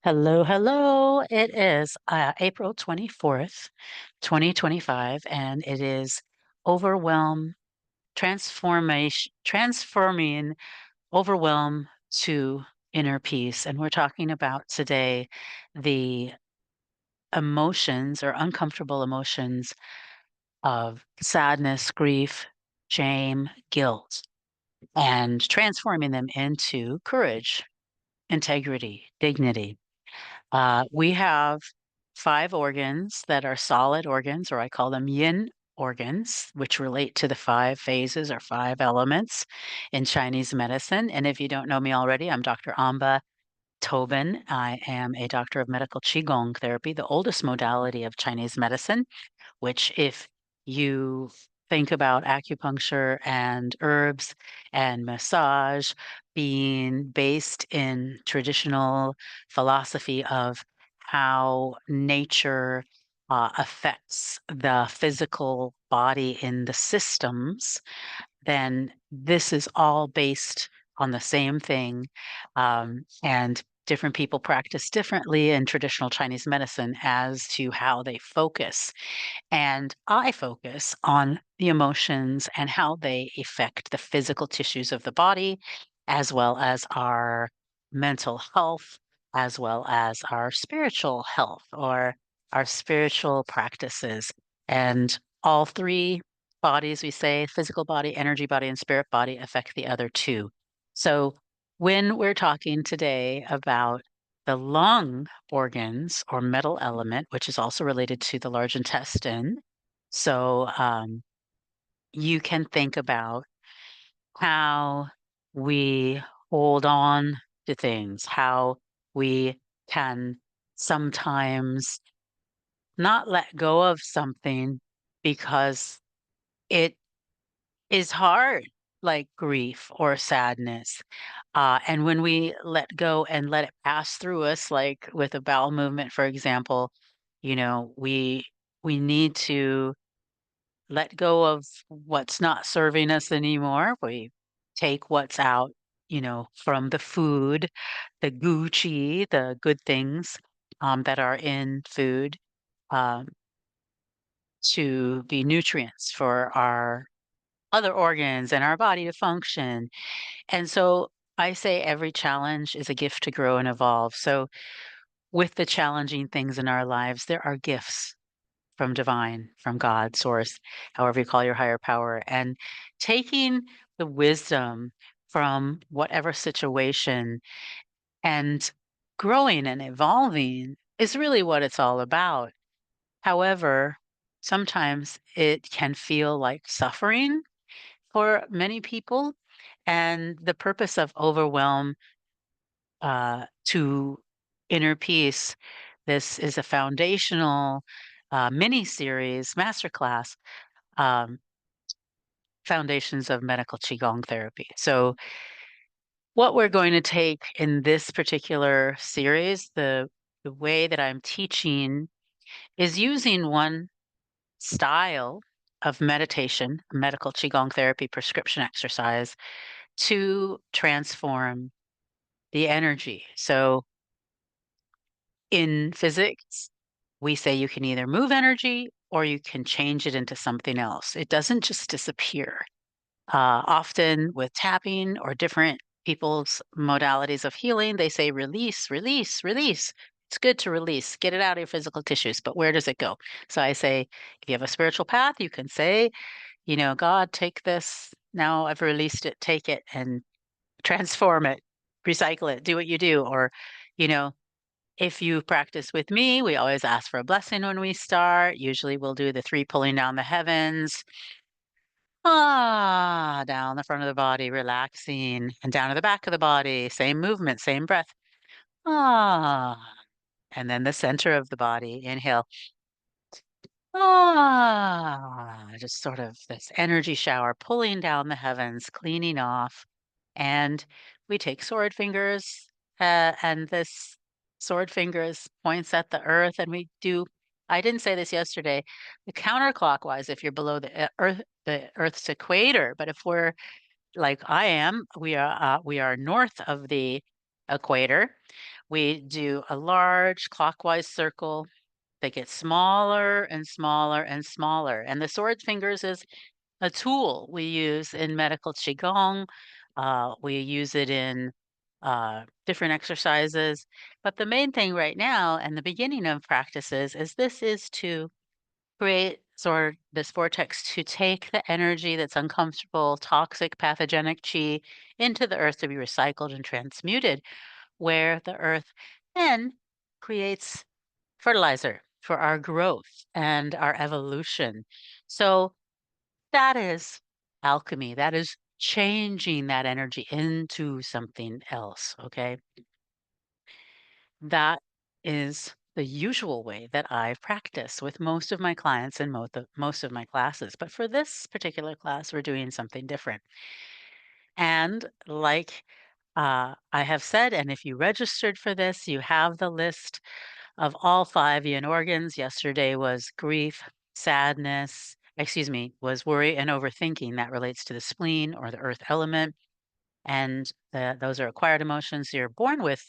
Hello, hello. It is April 24th, 2025, and it is Overwhelm transforming overwhelm to inner peace. And we're talking about today the emotions or uncomfortable emotions of sadness, grief, shame, guilt, and transforming them into courage, integrity, dignity. We have five organs that are solid organs, or I call them yin organs, which relate to the five phases or five elements in Chinese medicine. And if you don't know me already, I'm Dr. Amba Tobin. I am a doctor of medical qigong therapy, the oldest modality of Chinese medicine, which if you think about acupuncture and herbs and massage being based in traditional philosophy of how nature affects the physical body in the systems, then this is all based on the same thing. And different people practice differently in traditional Chinese medicine as to how they focus, and I focus on the emotions and how they affect the physical tissues of the body, as well as our mental health, as well as our spiritual health or our spiritual practices. And all three bodies, we say physical body, energy body, and spirit body, affect the other two. So when we're talking today about the lung organs or metal element, which is also related to the large intestine. So you can think about how we hold on to things, how we can sometimes not let go of something because it is hard, like grief or sadness. And when we let go and let it pass through us, like with a bowel movement, for example, we need to let go of what's not serving us anymore. We take what's out, from the food, the Gucci, the good things that are in food, um, to be nutrients for our other organs and our body to function. And so I say every challenge is a gift to grow and evolve. So with the challenging things in our lives, there are gifts from divine, from God, source, however you call your higher power, and taking the wisdom from whatever situation and growing and evolving is really what it's all about. However, sometimes it can feel like suffering for many people. And the purpose of Overwhelm to Inner Peace, this is a foundational mini series, masterclass, um, Foundations of Medical Qigong Therapy. So, what we're going to take in this particular series, the way that I'm teaching is using one style of meditation, medical Qigong therapy prescription exercise to transform the energy. So in physics, we say you can either move energy or you can change it into something else. It doesn't just disappear. Often with tapping or different people's modalities of healing, they say release, release, release. It's good to release, get it out of your physical tissues, but where does it go? So I say, if you have a spiritual path, you can say, God, take this. Now I've released it, take it and transform it, recycle it, do what you do. Or, you know, if you practice with me, we always ask for a blessing when we start. Usually we'll do the three pulling down the heavens. Down the front of the body, relaxing, and down to the back of the body. Same movement, same breath. Ah. And then the center of the body. Inhale. Just sort of this energy shower pulling down the heavens, cleaning off. And we take sword fingers, and this sword fingers points at the earth, and we do. I didn't say this yesterday, the counterclockwise if you're below the Earth's equator. But if we're like I am, we are north of the equator. We do a large clockwise circle. They get smaller and smaller and smaller. And the sword fingers is a tool we use in medical qigong. We use it in different exercises. But the main thing right now and the beginning of practices is this is to create sort of this vortex to take the energy that's uncomfortable, toxic, pathogenic chi into the earth to be recycled and transmuted, where the earth then creates fertilizer for our growth and our evolution. So that is alchemy. That is changing that energy into something else. Okay. That is the usual way that I practice with most of my clients and most of my classes. But for this particular class, we're doing something different. And like I have said, and if you registered for this, you have the list of all five yin organs. Yesterday was grief, sadness, excuse me, was worry and overthinking. That relates to the spleen or the earth element. And those are acquired emotions you're born with.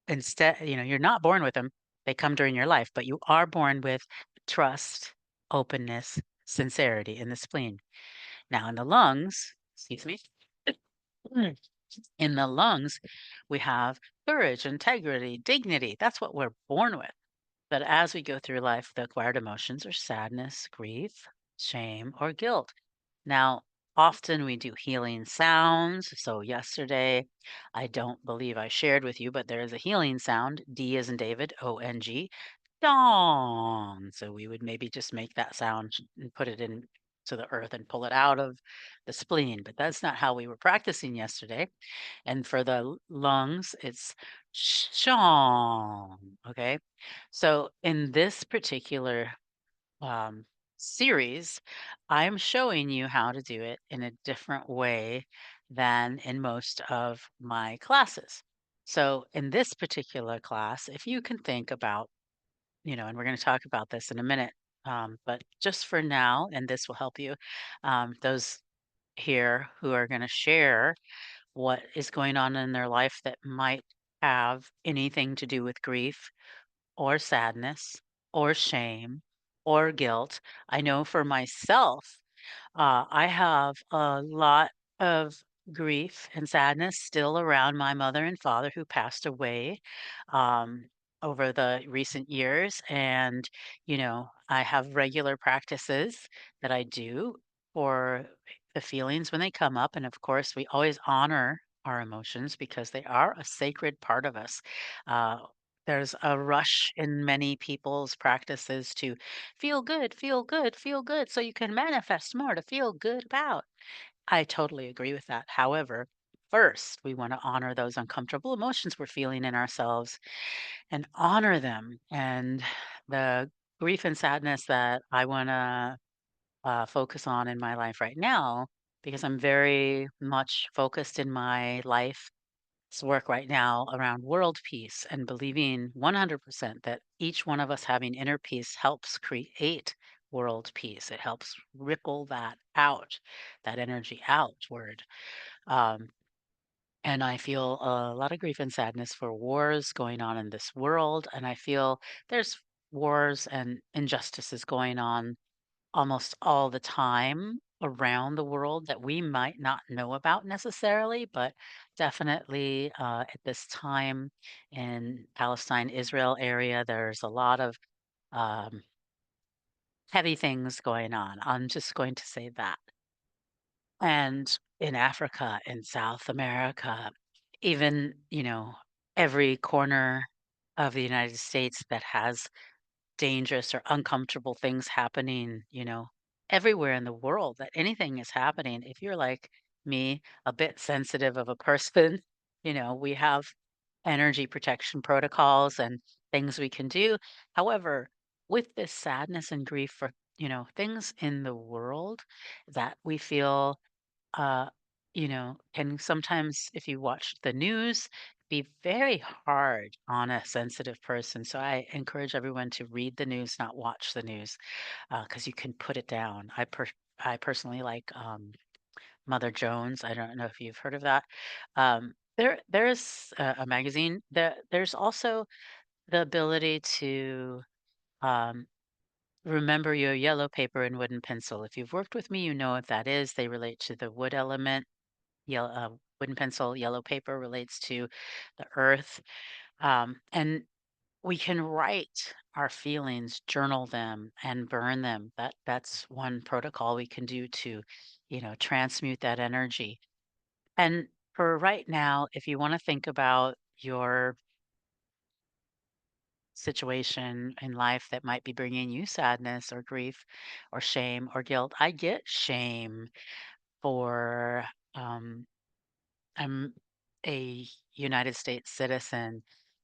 Instead, you're not born with them. They come during your life, but you are born with trust, openness, sincerity in the spleen. Now, in the lungs, excuse me, in the lungs, we have courage, integrity, dignity. That's what we're born with. But as we go through life, the acquired emotions are sadness, grief, shame, or guilt. Now, often we do healing sounds. So, yesterday, I don't believe I shared with you, but there is a healing sound D as in David, ONG, dong. So, we would maybe just make that sound and put it in to the earth and pull it out of the spleen. But that's not how we were practicing yesterday. And for the lungs, it's shong. Okay. So in this particular um, series, I'm showing you how to do it in a different way than in most of my classes. So in this particular class, if you can think about, and we're going to talk about this in a minute, but just for now, and this will help you, those here who are going to share what is going on in their life that might have anything to do with grief or sadness or shame or guilt. I know for myself, I have a lot of grief and sadness still around my mother and father who passed away um, over the recent years. And, I have regular practices that I do for the feelings when they come up. And of course, we always honor our emotions because they are a sacred part of us. Uh, there's a rush in many people's practices to feel good, feel good, feel good, so you can manifest more to feel good about. I totally agree with that. However, first, we want to honor those uncomfortable emotions we're feeling in ourselves and honor them. And the grief and sadness that I want to focus on in my life right now, because I'm very much focused in my life work right now around world peace and believing 100% that each one of us having inner peace helps create world peace. It helps ripple that out, that energy outward. Um, and I feel a lot of grief and sadness for wars going on in this world. And I feel there's wars and injustices going on almost all the time around the world that we might not know about necessarily, but definitely at this time in Palestine, Israel area, there's a lot of um, heavy things going on. I'm just going to say that. And in Africa, in South America, even, every corner of the United States that has dangerous or uncomfortable things happening, everywhere in the world that anything is happening. If you're like me, a bit sensitive of a person, we have energy protection protocols and things we can do. However, with this sadness and grief for, things in the world that we feel can sometimes, if you watch the news, be very hard on a sensitive person. So I encourage everyone to read the news, not watch the news, because you can put it down. I personally like Mother Jones. I don't know if you've heard of that. There's a magazine. There's also the ability to, um, remember your yellow paper and wooden pencil. If you've worked with me, you know what that is. They relate to the wood element. Wooden pencil, yellow paper relates to the earth. And we can write our feelings, journal them, and burn them. That's one protocol we can do to, transmute that energy. And for right now, if you want to think about your situation in life that might be bringing you sadness or grief or shame or guilt, I get shame for um, I'm a United States citizen,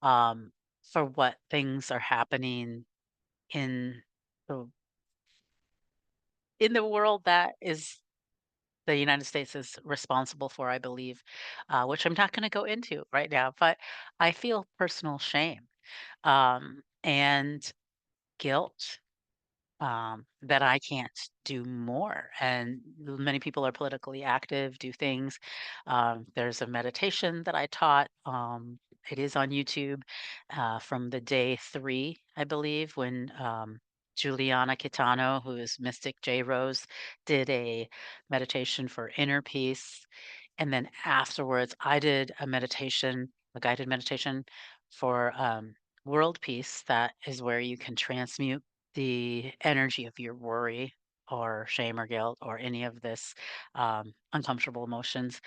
for what things are happening in the world that is the United States is responsible for, I believe, which I'm not going to go into right now. But I feel personal shame and guilt that I can't do more. And many people are politically active, do things. There's a meditation that I taught. It is on YouTube from the day 3, I believe, when Juliana Kitano, who is Mystic J Rose, did a meditation for inner peace. And then afterwards, I did a guided meditation for world peace. That is where you can transmute the energy of your worry or shame or guilt or any of this uncomfortable emotions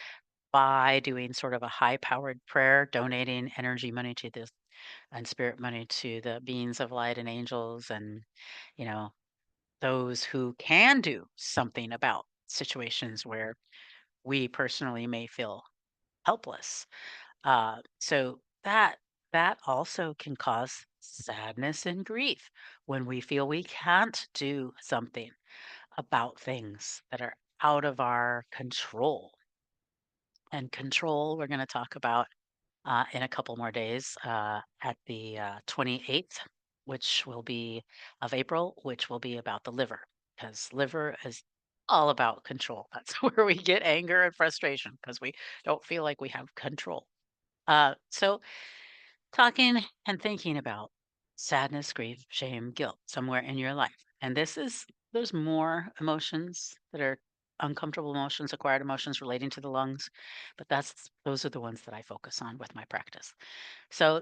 by doing sort of a high powered prayer, donating energy money to this and spirit money to the beings of light and angels and, you know, those who can do something about situations where we personally may feel helpless. So that also can cause sadness and grief when we feel we can't do something about things that are out of our control. And control, we're going to talk about in a couple more days at the 28th, which will be of April, which will be about the liver, because liver is all about control. That's where we get anger and frustration because we don't feel like we have control. So talking and thinking about sadness, grief, shame, guilt somewhere in your life. And there's more emotions that are uncomfortable emotions, acquired emotions relating to the lungs, but those are the ones that I focus on with my practice. So,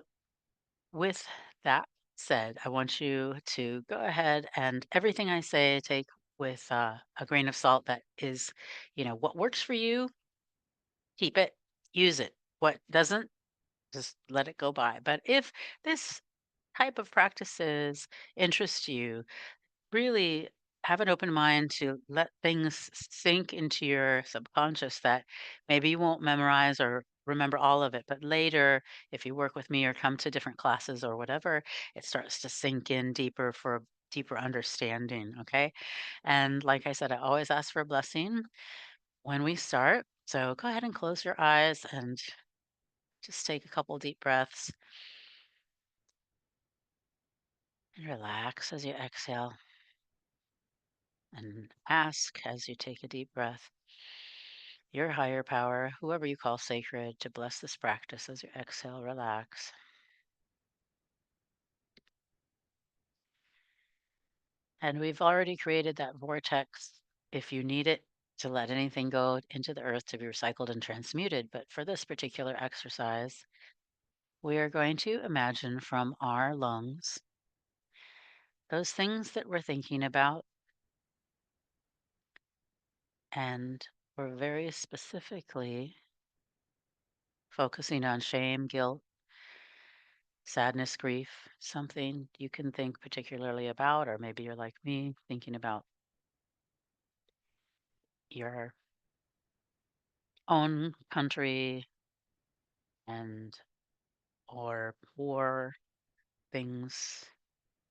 with that said, I want you to go ahead and everything I say take with a grain of salt. That is, what works for you, keep it, use it. What doesn't, just let it go by. But if this type of practices interest you, really have an open mind to let things sink into your subconscious that maybe you won't memorize or remember all of it, but later, if you work with me or come to different classes or whatever, it starts to sink in deeper for a deeper understanding. Okay. And like I said, I always ask for a blessing when we start. So go ahead and close your eyes and just take a couple deep breaths and relax as you exhale. And ask as you take a deep breath your higher power, whoever you call sacred, to bless this practice as you exhale, relax. And we've already created that vortex if you need it to let anything go into the earth to be recycled and transmuted. But for this particular exercise, we are going to imagine from our lungs those things that we're thinking about. And we're very specifically focusing on shame, guilt, sadness, grief, something you can think particularly about, or maybe you're like me, thinking about your own country and or war things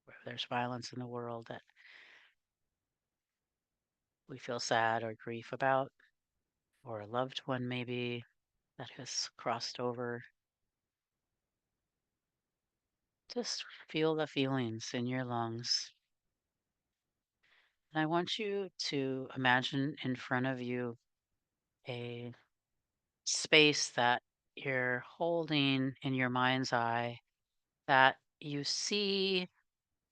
where there's violence in the world that we feel sad or grief about, or a loved one maybe that has crossed over. Just feel the feelings in your lungs. And I want you to imagine in front of you a space that you're holding in your mind's eye that you see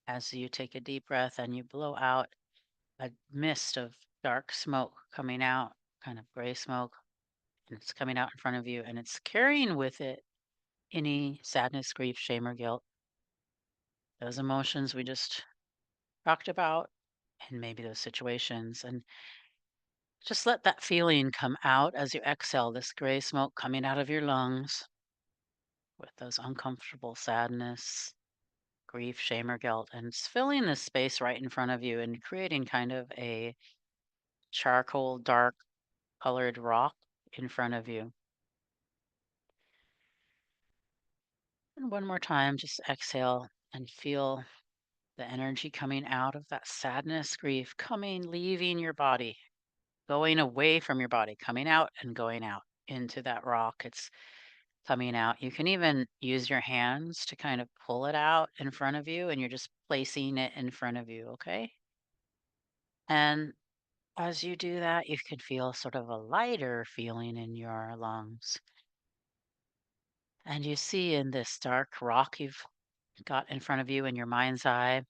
as you take a deep breath and you blow out a mist of dark smoke coming out, kind of gray smoke, and it's coming out in front of you, and it's carrying with it any sadness, grief, shame, or guilt, those emotions we just talked about, and maybe those situations. And just let that feeling come out as you exhale this gray smoke coming out of your lungs with those uncomfortable sadness, grief, shame, or guilt. And it's filling this space right in front of you and creating kind of a charcoal, dark colored rock in front of you. And one more time, just exhale and feel the energy coming out of that sadness, grief, coming, leaving your body, going away from your body, coming out and going out into that rock. It's coming out. You can even use your hands to kind of pull it out in front of you, and you're just placing it in front of you, okay? And as you do that, you can feel sort of a lighter feeling in your lungs. And you see in this dark rock you've got in front of you in your mind's eye,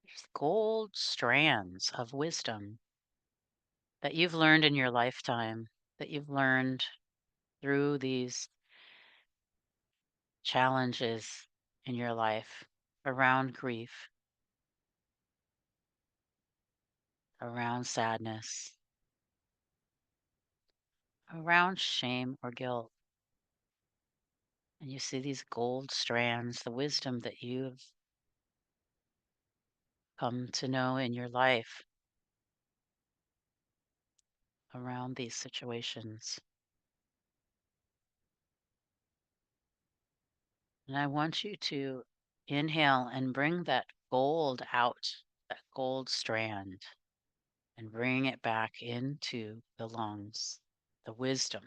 there's gold strands of wisdom that you've learned in your lifetime, that you've learned through these challenges in your life around grief, around sadness, around shame or guilt. And you see these gold strands, the wisdom that you've come to know in your life around these situations. And I want you to inhale and bring that gold out, that gold strand, and bring it back into the lungs, the wisdom,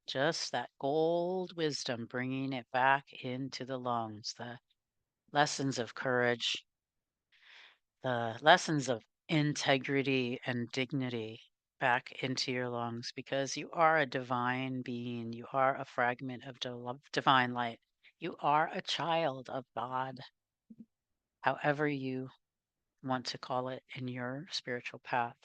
just that gold wisdom, bringing it back into the lungs, the lessons of courage, the lessons of integrity and dignity back into your lungs because you are a divine being. You are a fragment of divine light. You are a child of God, however you want to call it in your spiritual path.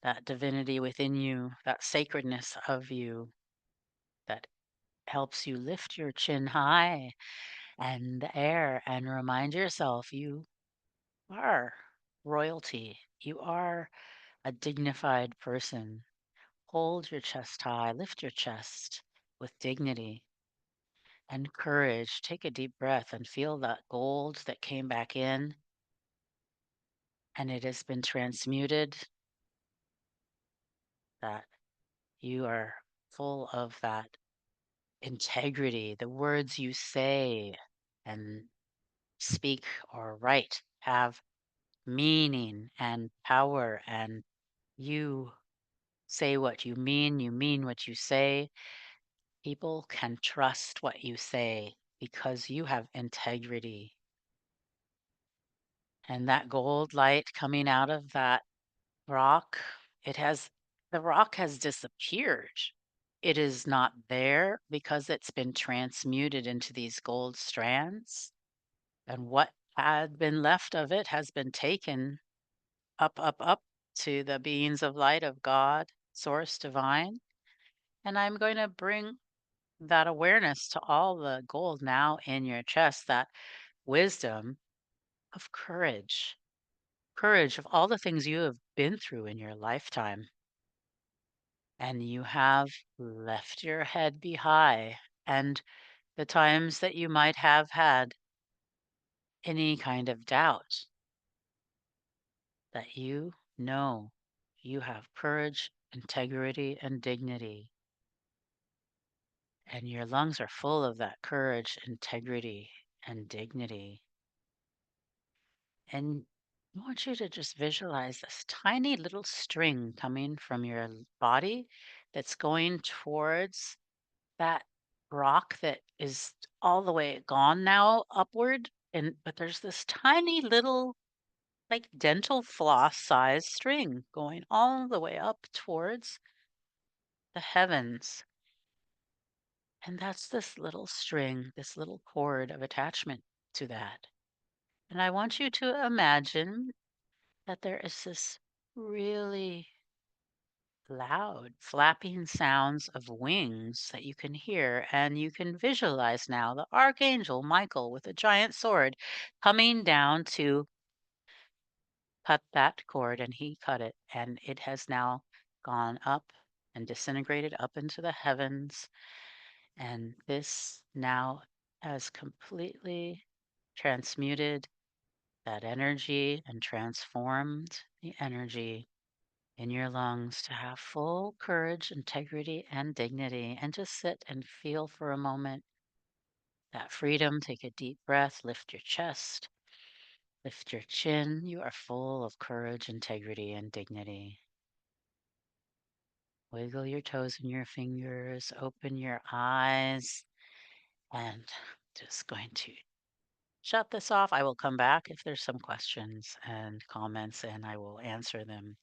That divinity within you, that sacredness of you that helps you lift your chin high and the air and remind yourself you are royalty. You are a dignified person. Hold your chest high, lift your chest with dignity and courage. Take a deep breath and feel that gold that came back in and it has been transmuted, that you are full of that integrity. The words you say and speak or write have meaning and power, and you say what you mean what you say. People can trust what you say because you have integrity. And that gold light coming out of that rock, it has, the rock has disappeared. It is not there because it's been transmuted into these gold strands. And what had been left of it has been taken up, up, up to the beings of light of God, Source Divine. And I'm going to bring that awareness to all the gold now in your chest, that wisdom of courage, courage of all the things you have been through in your lifetime. And you have left your head be high. And the times that you might have had any kind of doubt, that you know you have courage, integrity, and dignity. And your lungs are full of that courage, integrity, and dignity. And I want you to just visualize this tiny little string coming from your body that's going towards that rock that is all the way gone now upward. And but there's this tiny little like dental floss size string going all the way up towards the heavens. And that's this little string, this little cord of attachment to that. And I want you to imagine that there is this really loud flapping sounds of wings that you can hear, and you can visualize now the archangel Michael with a giant sword coming down to cut that cord, and he cut it, and it has now gone up and disintegrated up into the heavens. And this now has completely transmuted that energy and transformed the energy in your lungs to have full courage, integrity, and dignity. And just sit and feel for a moment that freedom. Take a deep breath, lift your chest, lift your chin. You are full of courage, integrity, and dignity. Wiggle your toes and your fingers, open your eyes, and just going to shut this off. I will come back if there's some questions and comments and I will answer them